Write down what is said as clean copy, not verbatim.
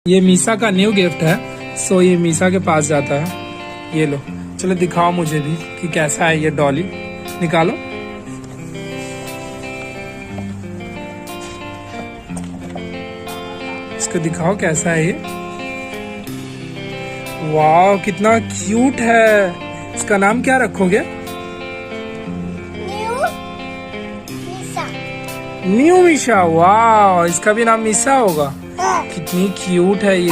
ये मीसा का new gift है, सो ये मीसा के पास जाता है। ये लो, चलो दिखाओ मुझे भी कि कैसा है ये डॉली। निकालो। इसको दिखाओ कैसा है ये। वाह, कितना क्यूट है। इसका नाम क्या रखोगे? न्यू मीसा। वाह, इसका भी नाम मीसा होगा। कितनी क्यूट है ये।